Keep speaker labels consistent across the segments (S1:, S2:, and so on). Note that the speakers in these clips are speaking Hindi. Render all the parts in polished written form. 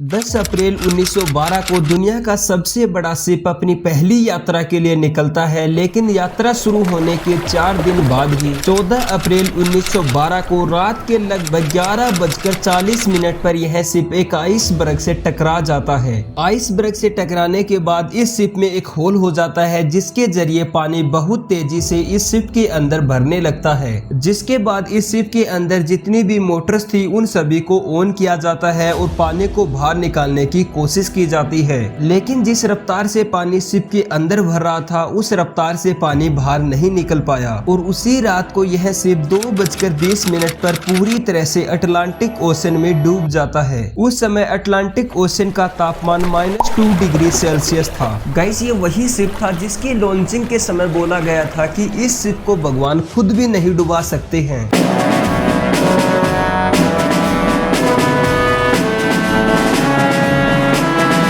S1: 10 अप्रैल 1912 को दुनिया का सबसे बड़ा शिप अपनी पहली यात्रा के लिए निकलता है, लेकिन यात्रा शुरू होने के 4 दिन बाद ही 14 अप्रैल 1912 को रात के लगभग 11:40 पर यह शिप एक आइसबर्ग से टकरा जाता है। आइसबर्ग से टकराने के बाद इस शिप में एक होल हो जाता है, जिसके जरिए पानी बहुत तेजी से इस शिप के अंदर भरने लगता है। जिसके बाद इस शिप के अंदर जितनी भी मोटर्स थी उन सभी को ऑन किया जाता है और पानी को बाहर निकालने की कोशिश की जाती है। लेकिन जिस रफ्तार से पानी शिप के अंदर भर रहा था उस रफ्तार से पानी बाहर नहीं निकल पाया और उसी रात को यह शिप 2:20 पर पूरी तरह से अटलांटिक ओशन में डूब जाता है। उस समय अटलांटिक ओशन का तापमान -2 डिग्री सेल्सियस था। गाइस, ये वही शिप था जिसकी लॉन्चिंग के समय बोला गया था कि इस शिप को भगवान खुद भी नहीं डुबा सकते हैं।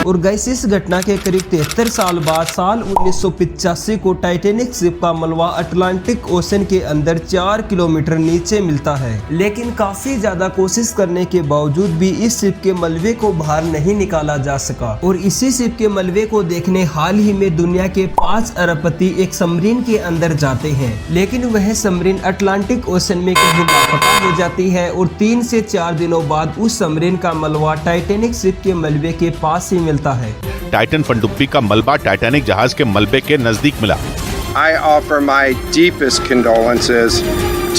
S1: और गाइस, इस घटना के करीब 73 साल बाद साल 1985 को टाइटैनिक शिप का मलबा अटलांटिक ओशन के अंदर 4 किलोमीटर नीचे मिलता है। लेकिन काफी ज्यादा कोशिश करने के बावजूद भी इस शिप के मलबे को बाहर नहीं निकाला जा सका और इसी शिप के मलबे को देखने हाल ही में दुनिया के 5 अरबपति एक सबमरीन के अंदर जाते हैं, लेकिन वह सबमरीन अटलांटिक ओशन में कहीं लापता हो जाती है और 3 से 4 दिनों बाद उस सबमरीन का मलबा टाइटैनिक शिप के मलबे के पास ही मिलता है।
S2: टाइटन पनडुब्बी का मलबा टाइटैनिक जहाज के मलबे के नजदीक मिला।
S3: I offer my deepest condolences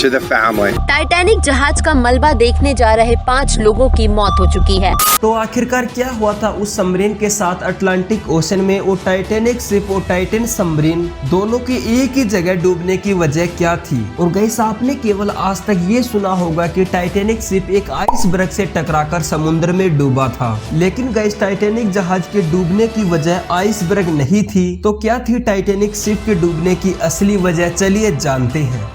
S3: to the family.
S4: Titanic जहाज का मलबा देखने जा रहे 5 लोगों की मौत हो चुकी है।
S1: तो आखिरकार क्या हुआ था उस सबमरीन के साथ अटलांटिक ओशन में और टाइटैनिक शिप और टाइटन सबमरीन दोनों की एक ही जगह डूबने की वजह क्या थी? और गाइस, आपने केवल आज तक ये सुना होगा कि टाइटैनिक शिप एक आइसबर्ग से टकराकर समुद्र में डूबा था, लेकिन गाइस, टाइटैनिक जहाज के डूबने की वजह आइसबर्ग नहीं थी। तो क्या थी टाइटैनिक शिप के डूबने की असली वजह? चलिए जानते हैं।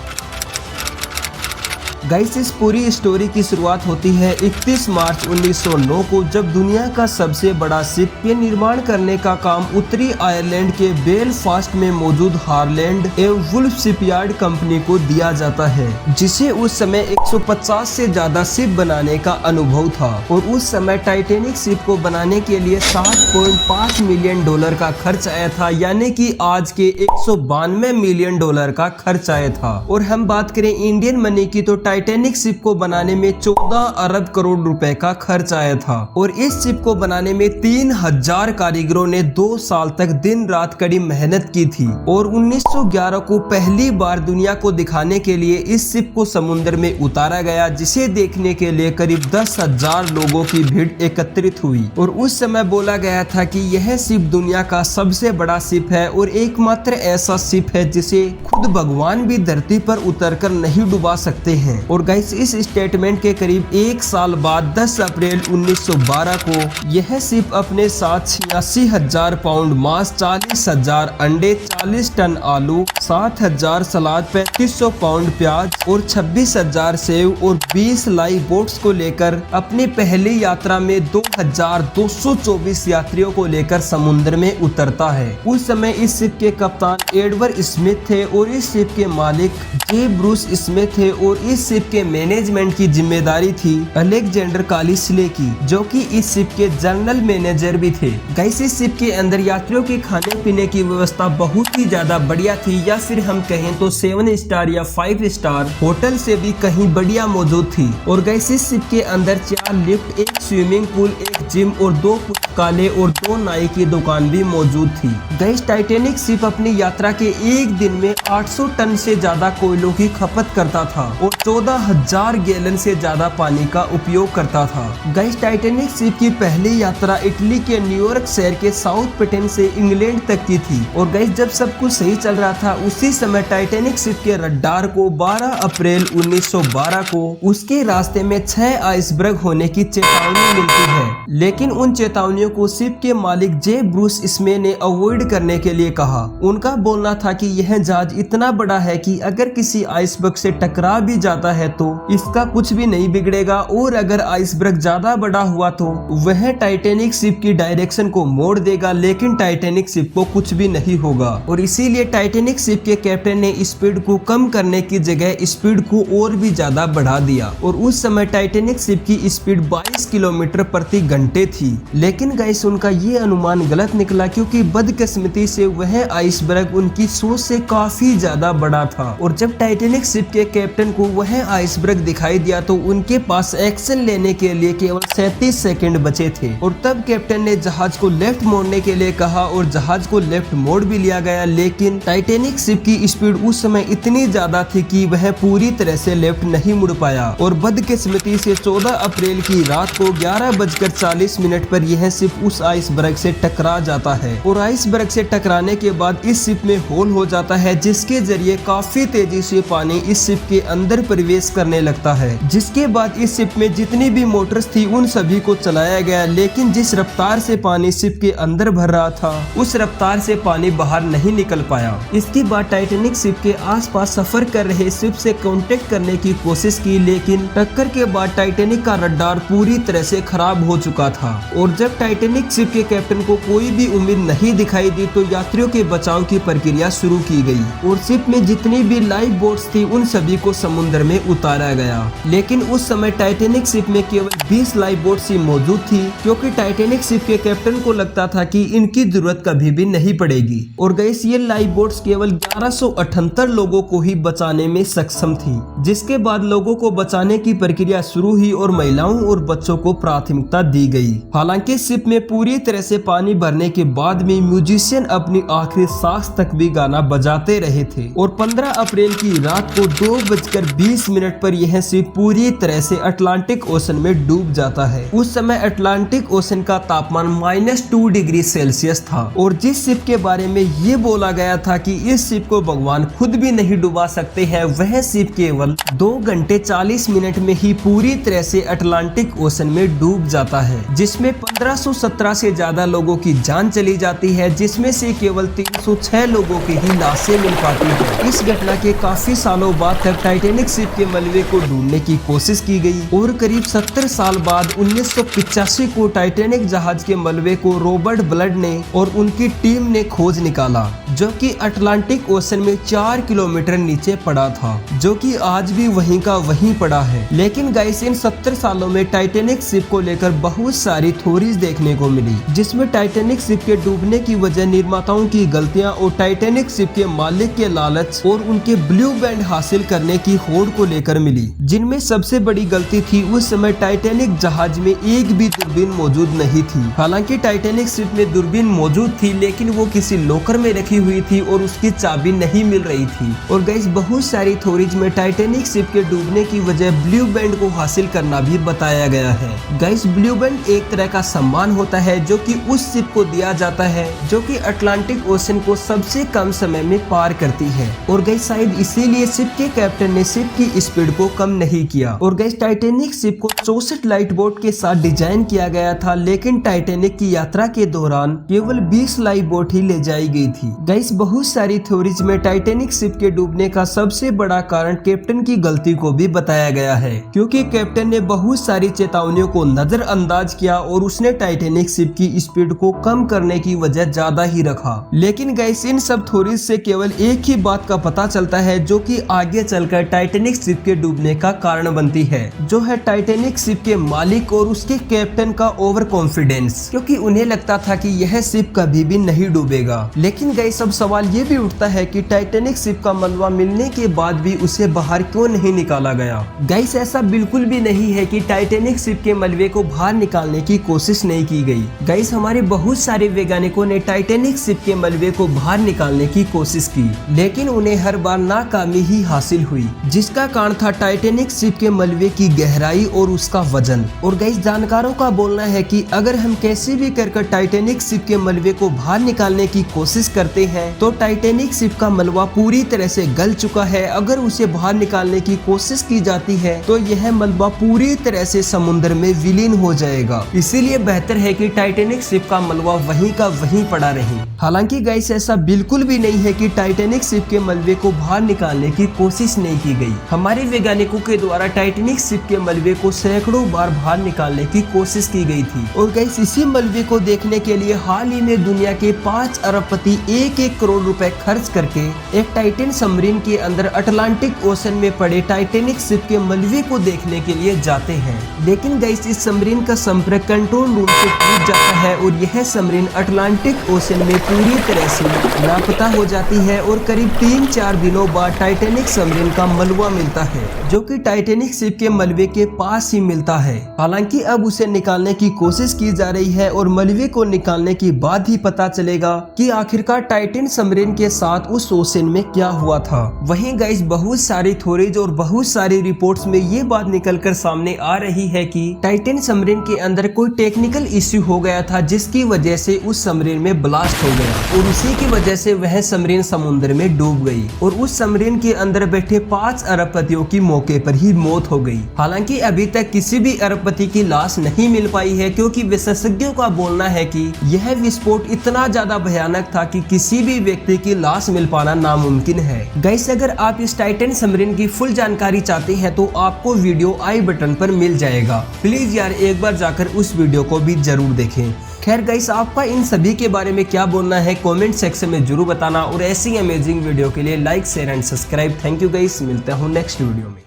S1: गाइस, इस पूरी स्टोरी की शुरुआत होती है 31 मार्च 1909 को, जब दुनिया का सबसे बड़ा शिप के निर्माण करने का काम उत्तरी आयरलैंड के बेलफास्ट में मौजूद हारलैंड एवं वुल्फ शिपयार्ड कंपनी को दिया जाता है, जिसे उस समय 150 से ज्यादा शिप बनाने का अनुभव था। और उस समय टाइटैनिक शिप को बनाने के लिए $7.5 मिलियन का खर्च आया था, यानी कि आज के $192 मिलियन का खर्च आया था। और हम बात करें इंडियन मनी की तो टाइटैनिक शिप को बनाने में 14 अरब करोड़ रुपए का खर्च आया था और इस शिप को बनाने में 3000 कारीगरों ने 2 साल तक दिन रात कड़ी मेहनत की थी। और 1911 को पहली बार दुनिया को दिखाने के लिए इस शिप को समुद्र में उतारा गया, जिसे देखने के लिए करीब 10,000 लोगों की भीड़ एकत्रित हुई। और उस समय बोला गया था कि यह शिप दुनिया का सबसे बड़ा शिप है और एकमात्र ऐसा शिप है जिसे खुद भगवान भी धरती पर उतरकर नहीं डुबा सकते हैं। और गाइस, इस स्टेटमेंट के करीब 1 साल बाद 10 अप्रैल 1912 को यह शिप अपने साथ 86,000 पाउंड मांस, 40,000 अंडे, 40 टन आलू, 7,000 सलाद, 3500 पाउंड प्याज और 26,000 सेव और 20 लाइव बोट्स को लेकर अपनी पहली यात्रा में 2,224 यात्रियों को लेकर समुद्र में उतरता है। उस समय इस शिप के कप्तान एडवर्ड स्मिथ थे और इस शिप के मालिक जे ब्रूस स्मिथ थे और इस शिप के मैनेजमेंट की जिम्मेदारी थी अलेक्जेंडर कालिसले की, जो कि इस शिप के जनरल मैनेजर भी थे। गाइस, इस शिप के अंदर यात्रियों के खाने पीने की व्यवस्था बहुत ही ज्यादा बढ़िया थी, या फिर हम कहें तो 7 स्टार या 5 स्टार होटल से भी कहीं बढ़िया मौजूद थी। और गाइस, इस शिप के अंदर 4 लिफ्ट, एक स्विमिंग पूल, एक जिम और 2 पुस्तकालय और 2 नाई की दुकान भी मौजूद थी। गाइस, टाइटैनिक शिप अपनी यात्रा के एक दिन में 800 टन से ज्यादा कोयलों की खपत करता था और 14,000 गैलन से ज्यादा पानी का उपयोग करता था। गाइस, टाइटैनिक शिप की पहली यात्रा इटली के न्यूयॉर्क शहर के साउथ पेटेन से इंग्लैंड तक की थी। और गाइस, जब सब कुछ सही चल रहा था उसी समय टाइटैनिक शिप के रडार को 12 अप्रैल 1912 को उसके रास्ते में 6 आइसबर्ग होने की चेतावनी मिलती है, लेकिन उन चेतावनियों को शिप के मालिक जे ब्रूस स्मिथ ने अवॉइड करने के लिए कहा। उनका बोलना था कि यह जहाज इतना बड़ा है कि अगर किसी आइसबर्ग से टकरा भी जाता है तो इसका कुछ भी नहीं बिगड़ेगा, और अगर आइसबर्ग ज्यादा बड़ा हुआ तो वह टाइटैनिक शिप की डायरेक्शन को मोड़ देगा, लेकिन टाइटैनिक शिप को कुछ भी नहीं होगा। और इसीलिए टाइटैनिक शिप के कैप्टन ने स्पीड को कम करने की जगह स्पीड को और भी ज्यादा बढ़ा दिया, और उस समय टाइटैनिक शिप की स्पीड 22 किलोमीटर प्रति घंटे थी। लेकिन गाइस उनका ये अनुमान गलत निकला, क्योंकि बदकिस्मती से वह आइसबर्ग उनकी सोच से काफी ज्यादा बड़ा था। और जब टाइटैनिक शिप के कैप्टन को वह आइसबर्ग दिखाई दिया तो उनके पास एक्शन लेने के लिए केवल 37 सेकंड बचे थे, और तब कैप्टन ने जहाज को लेफ्ट मोड़ने के लिए कहा और जहाज को लेफ्ट मोड़ भी लिया गया। लेकिन टाइटैनिक शिप की स्पीड उस समय इतनी ज्यादा थी कि वह पूरी तरह से लेफ्ट नहीं मुड़ पाया, और बदकिस्मती से 14 अप्रैल की रात को 11:40 पर यह शिप उस आइसबर्ग से टकरा जाता है। और आइसबर्ग से टकराने के बाद इस शिप में होल हो जाता है, जिसके जरिए काफी तेजी से पानी इस शिप के अंदर प्रवेश करने लगता है। जिसके बाद इस शिप में जितनी भी मोटर्स थी उन सभी को चलाया गया, लेकिन जिस रफ्तार से पानी शिप के अंदर भर रहा था उस रफ्तार से पानी बाहर नहीं निकल पाया। इसके बाद टाइटैनिक शिप के आसपास सफर कर रहे शिप से कांटेक्ट करने की कोशिश की, लेकिन टक्कर के बाद टाइटैनिक का रडार पूरी तरह से खराब हो चुका था। और जब टाइटैनिक शिप के कैप्टन को कोई भी उम्मीद नहीं दिखाई दी तो यात्रियों के बचाव की प्रक्रिया शुरू की गई, और शिप में जितनी भी लाइफ बोट्स थी उन सभी को समुद्र में उतारा गया। लेकिन उस समय टाइटैनिक शिप में केवल 20 लाइफ बोट्स ही मौजूद थी, क्योंकि टाइटैनिक शिप के कैप्टन को लगता था कि इनकी जरूरत कभी भी नहीं पड़ेगी। और गैस ये लाइफ बोट्स केवल 1178 लोगों को ही बचाने में सक्षम थी। जिसके बाद लोगों को बचाने की प्रक्रिया शुरू हुई और महिलाओं और बच्चों को प्राथमिकता दी गई। हालांकि शिप में पूरी तरह से पानी भरने के बाद भी म्यूजिशियन अपनी आखिरी सांस तक भी गाना बजाते रहे थे। और 15 अप्रैल की रात को 2:20 पर यह शिप पूरी तरह से अटलांटिक ओशन में डूब जाता है। उस समय अटलांटिक ओशन का तापमान -2 डिग्री सेल्सियस था, और जिस शिप के बारे में ये बोला गया था कि इस शिप को भगवान खुद भी नहीं डुबा सकते हैं, वह शिप केवल 2:40 में ही पूरी तरह से अटलांटिक ओशन में डूब जाता है, जिसमें 1517 से ज्यादा लोगों की जान चली जाती है, जिसमें से केवल 306 लोगों की ही लाशें मिल पाती है। इस घटना के काफी सालों बाद तक टाइटैनिक शिप के मलबे को ढूंढने की कोशिश की गई, और करीब 70 साल बाद 1985 को टाइटैनिक जहाज के मलबे को रॉबर्ट ब्लड ने और उनकी टीम ने खोज निकाला, जो कि अटलांटिक ओशन में 4 किलोमीटर नीचे पड़ा था, जो कि आज भी वहीं का वहीं पड़ा है। लेकिन गाइस इन 70 सालों में टाइटैनिक शिप को लेकर बहुत सारी थ्योरीज देखने को मिली, जिसमें टाइटैनिक शिप के डूबने की वजह निर्माताओं की गलतियां और टाइटैनिक शिप के मालिक के लालच और उनके ब्लू बैंड हासिल करने की होड़ को लेकर मिली। जिनमें सबसे बड़ी गलती थी उस समय टाइटैनिक जहाज में एक भी दूरबीन मौजूद नहीं थी। हालांकि टाइटैनिक शिप में दूरबीन मौजूद थी, लेकिन वो किसी लॉकर में रखी हुई थी और उसकी चाबी नहीं मिल रही थी। और गाइस बहुत सारी थ्योरीज में टाइटैनिक शिप के डूबने की वजह ब्लू बैंड को हासिल करना भी बताया गया है। गाइस ब्लू बैंड एक तरह का सम्मान होता है जो कि उस शिप को दिया जाता है जो कि अटलांटिक ओशन को सबसे कम समय में पार करती है। और गाइस शायद इसीलिए शिप के कैप्टन ने शिप की स्पीड को कम नहीं किया। और गाइस टाइटैनिक शिप को 64 लाइफ बोट के साथ डिजाइन किया गया था, लेकिन टाइटैनिक की यात्रा के दौरान केवल 20 लाइफ बोट ही ले जाई गई थी। गाइस बहुत सारी थ्योरीज में टाइटैनिक शिप के डूबने का सबसे बड़ा कारण कैप्टन की गलती को भी बताया गया है, क्योंकि कैप्टन ने बहुत सारी चेतावनियों को नजरअंदाज किया और उसने टाइटैनिक शिप की स्पीड को कम करने की वजह ज्यादा ही रखा। लेकिन गाइस इन सब थ्योरीज से केवल एक ही बात का पता चलता है जो कि आगे चलकर टाइटैनिक शिप के डूबने का कारण बनती है, जो है टाइटैनिक शिप के मालिक और उसके कैप्टन का ओवर कॉन्फिडेंस, क्योंकि उन्हें लगता था कि यह शिप कभी भी नहीं डूबेगा। लेकिन गाइस अब सवाल ये भी उठता है कि टाइटैनिक शिप का मलबा मिलने के बाद भी उसे बाहर क्यों नहीं निकाला गया। गाइस ऐसा बिल्कुल भी नहीं है कि टाइटैनिक शिप के मलबे को बाहर निकालने की कोशिश नहीं की गई। गाइस हमारे बहुत सारे वैज्ञानिकों ने टाइटैनिक शिप के मलबे को बाहर निकालने की कोशिश की, लेकिन उन्हें हर बार नाकामी ही हासिल हुई, जिसका कारण था टाइटैनिक शिप के मलबे की गहराई और उसका वजन। और गाइस जानकारों का बोलना है कि अगर हम कैसे भी कर टाइटैनिक शिप के मलबे को बाहर निकालने की कोशिश करते हैं तो टाइटैनिक शिप का मलबा पूरी तरह से गल चुका है। अगर उसे बाहर निकालने की कोशिश की जाती है तो यह मलबा पूरी तरह से समुद्र में विलीन हो जाएगा। इसीलिए बेहतर है कि टाइटैनिक शिप का मलबा वहीं का वहीं पड़ा रहे। हालांकि गाइस ऐसा बिल्कुल भी नहीं है कि टाइटैनिक शिप के मलबे को बाहर निकालने की कोशिश नहीं की गई। हमारे वैज्ञानिकों के द्वारा टाइटैनिक शिप के मलबे को सैकड़ों बार बाहर निकालने की कोशिश की गई थी। और गाइस इसी मलबे को देखने के लिए हाल ही में दुनिया के 5 अरबपति 1-1 करोड़ रुपए खर्च करके एक टाइटन सबमरीन के अंदर अटलांटिक ओशन में पड़े टाइटैनिक शिप के मलबे को देखने के लिए जाते हैं। लेकिन गाइस इस सबमरीन का संपर्क कंट्रोल रूम से टूट जाता है और यह सबमरीन अटलांटिक ओशन में पूरी तरह से लापता हो जाती है और करीब 3-4 दिनों बाद टाइटैनिक सबमरीन का मलबा मिलता है, जो कि टाइटैनिक शिप के मलबे के पास ही मिलता है। हालांकि अब उसे निकालने की कोशिश की जा रही है और मलबे को निकालने के बाद ही पता चलेगा कि आखिरकार टाइटन सबमरीन के साथ उस ओशन में क्या हुआ था। वहीं गाइस बहुत सारी थ्योरीज और बहुत सारी रिपोर्ट्स में ये बात निकलकर सामने आ रही है कि टाइटन सबमरीन के अंदर कोई टेक्निकल इश्यू हो गया था, जिसकी वजह से उस सबमरीन में ब्लास्ट हो गया और उसी की वजह से वह सबमरीन समुद्र में डूब गई और उस सबमरीन के अंदर बैठे 5 अरबपतियों की मौके पर ही मौत हो गई। हालांकि अभी तक किसी भी अरबपति की लाश नहीं मिल पाई है, क्योंकि विशेषज्ञों का बोलना है कि यह विस्फोट इतना ज्यादा भयानक था कि किसी भी व्यक्ति की लाश मिल पाना नामुमकिन है। गाइस अगर आप इस टाइटन सबमरीन की फुल जानकारी चाहते हैं तो आपको वीडियो आई बटन पर मिल जाएगा। प्लीज यार एक बार जाकर उस वीडियो को भी जरूर देखें। खैर गाइस आपका इन सभी के बारे में क्या बोलना है कमेंट सेक्शन में जरूर बताना और ऐसी अमेजिंग वीडियो के लिए like share and subscribe. Thank you guys, मिलते हूँ नेक्स्ट वीडियो में।